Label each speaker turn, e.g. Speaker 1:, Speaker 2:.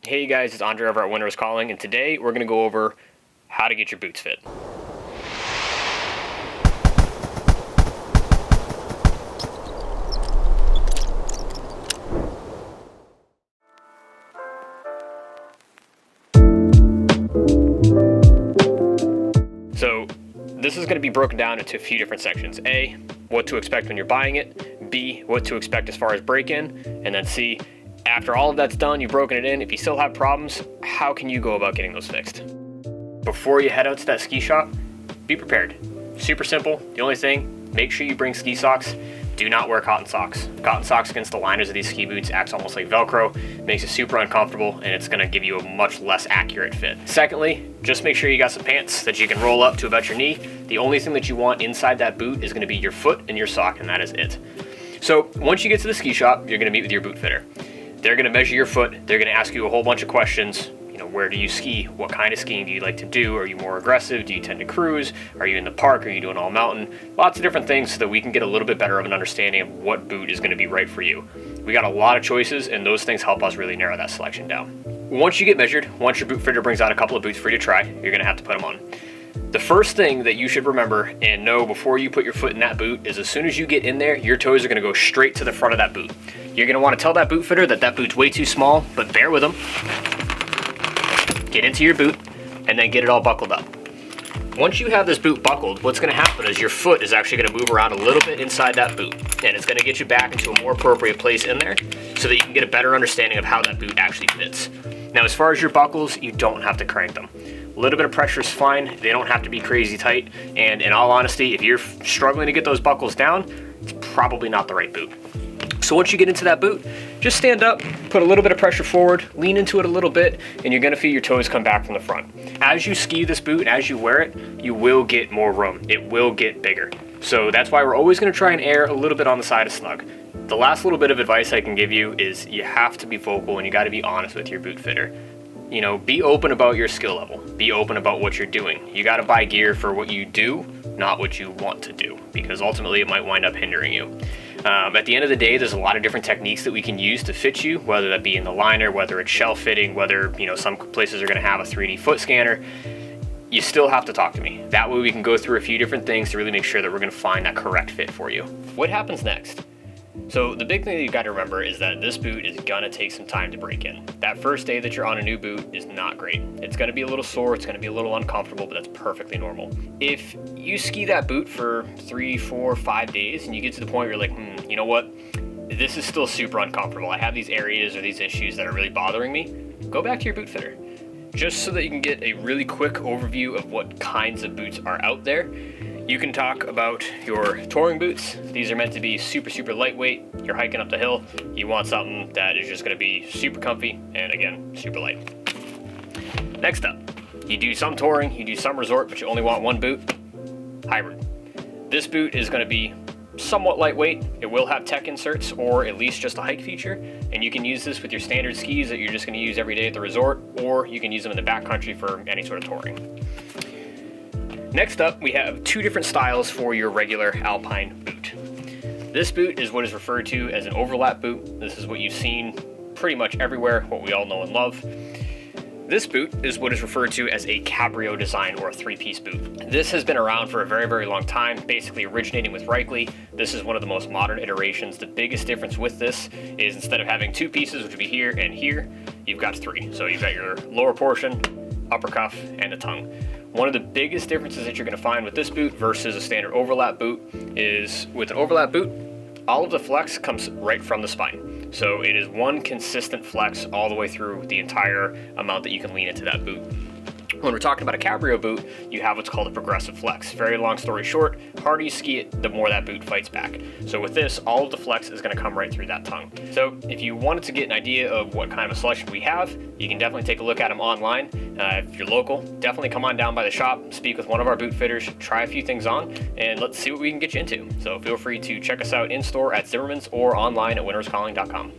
Speaker 1: Hey guys, it's Andre over at Winter's Calling, and today we're going to go over how to get your boots fit. So this is going to be broken down into a few different sections. A, what to expect when you're buying it. B, what to expect as far as break-in. And then C, after all of that's done, you've broken it in, if you still have problems, how can you go about getting those fixed? Before you head out to that ski shop, be prepared. Super simple. The only thing, make sure you bring ski socks. Do not wear cotton socks. Cotton socks against the liners of these ski boots acts almost like Velcro, makes it super uncomfortable, and it's gonna give you a much less accurate fit. Secondly, just make sure you got some pants that you can roll up to about your knee. The only thing that you want inside that boot is gonna be your foot and your sock, and that is it. So once you get to the ski shop, you're gonna meet with your boot fitter. They're gonna measure your foot. They're gonna ask you a whole bunch of questions. You know, where do you ski? What kind of skiing do you like to do? Are you more aggressive? Do you tend to cruise? Are you in the park? Are you doing all mountain? Lots of different things so that we can get a little bit better of an understanding of what boot is gonna be right for you. We got a lot of choices, and those things help us really narrow that selection down. Once you get measured, once your boot fitter brings out a couple of boots for you to try, you're gonna have to put them on. The first thing that you should remember and know before you put your foot in that boot is as soon as you get in there, your toes are gonna go straight to the front of that boot. You're gonna wanna tell that boot fitter that that boot's way too small, but bear with them. Get into your boot and then get it all buckled up. Once you have this boot buckled, what's gonna happen is your foot is actually gonna move around a little bit inside that boot, and it's gonna get you back into a more appropriate place in there so that you can get a better understanding of how that boot actually fits. Now, as far as your buckles, you don't have to crank them. A little bit of pressure is fine. They don't have to be crazy tight. And in all honesty, if you're struggling to get those buckles down, it's probably not the right boot. So once you get into that boot, just stand up, put a little bit of pressure forward, lean into it a little bit, and you're gonna feel your toes come back from the front. As you ski this boot, as you wear it, you will get more room. It will get bigger. So that's why we're always gonna try and err a little bit on the side of snug. The last little bit of advice I can give you is you have to be vocal and you gotta be honest with your boot fitter. You know, be open about your skill level. Be open about what you're doing. You got to buy gear for what you do, not what you want to do, because ultimately it might wind up hindering you. At the end of the day, there's a lot of different techniques that we can use to fit you, whether that be in the liner, whether it's shell fitting, whether, you know, some places are going to have a 3D foot scanner. You still have to talk to me. That way we can go through a few different things to really make sure that we're going to find that correct fit for you. What happens next? So the big thing that you've got to remember is that this boot is gonna take some time to break in. That first day that you're on a new boot is not great. It's gonna be a little sore, it's gonna be a little uncomfortable, but that's perfectly normal. If you ski that boot for 3, 4, 5 days and you get to the point where you're like, you know what? This is still super uncomfortable. I have these areas or these issues that are really bothering me. Go back to your boot fitter. Just so that you can get a really quick overview of what kinds of boots are out there. You can talk about your touring boots. These are meant to be super, super lightweight. You're hiking up the hill. You want something that is just gonna be super comfy and again, super light. Next up, you do some touring, you do some resort, but you only want one boot. Hybrid. This boot is gonna be somewhat lightweight. It will have tech inserts or at least just a hike feature. And you can use this with your standard skis that you're just gonna use every day at the resort, or you can use them in the backcountry for any sort of touring. Next up, we have two different styles for your regular alpine boot. This boot is what is referred to as an overlap boot. This is what you've seen pretty much everywhere, what we all know and love. This boot is what is referred to as a cabrio design or a three-piece boot. This has been around for a very, very long time, basically originating with Reichly. This is one of the most modern iterations. The biggest difference with this is instead of having two pieces, which would be here and here, you've got three. So you've got your lower portion, upper cuff, and a tongue. One of the biggest differences that you're going to find with this boot versus a standard overlap boot is with an overlap boot, all of the flex comes right from the spine. So it is one consistent flex all the way through the entire amount that you can lean into that boot. When we're talking about a cabrio boot, you have what's called a progressive flex. Very long story short, harder you ski it, the more that boot fights back. So with this, all of the flex is gonna come right through that tongue. So if you wanted to get an idea of what kind of a selection we have, you can definitely take a look at them online. If you're local, definitely come on down by the shop, speak with one of our boot fitters, try a few things on, and let's see what we can get you into. So feel free to check us out in store at Zimmerman's or online at winterscalling.com.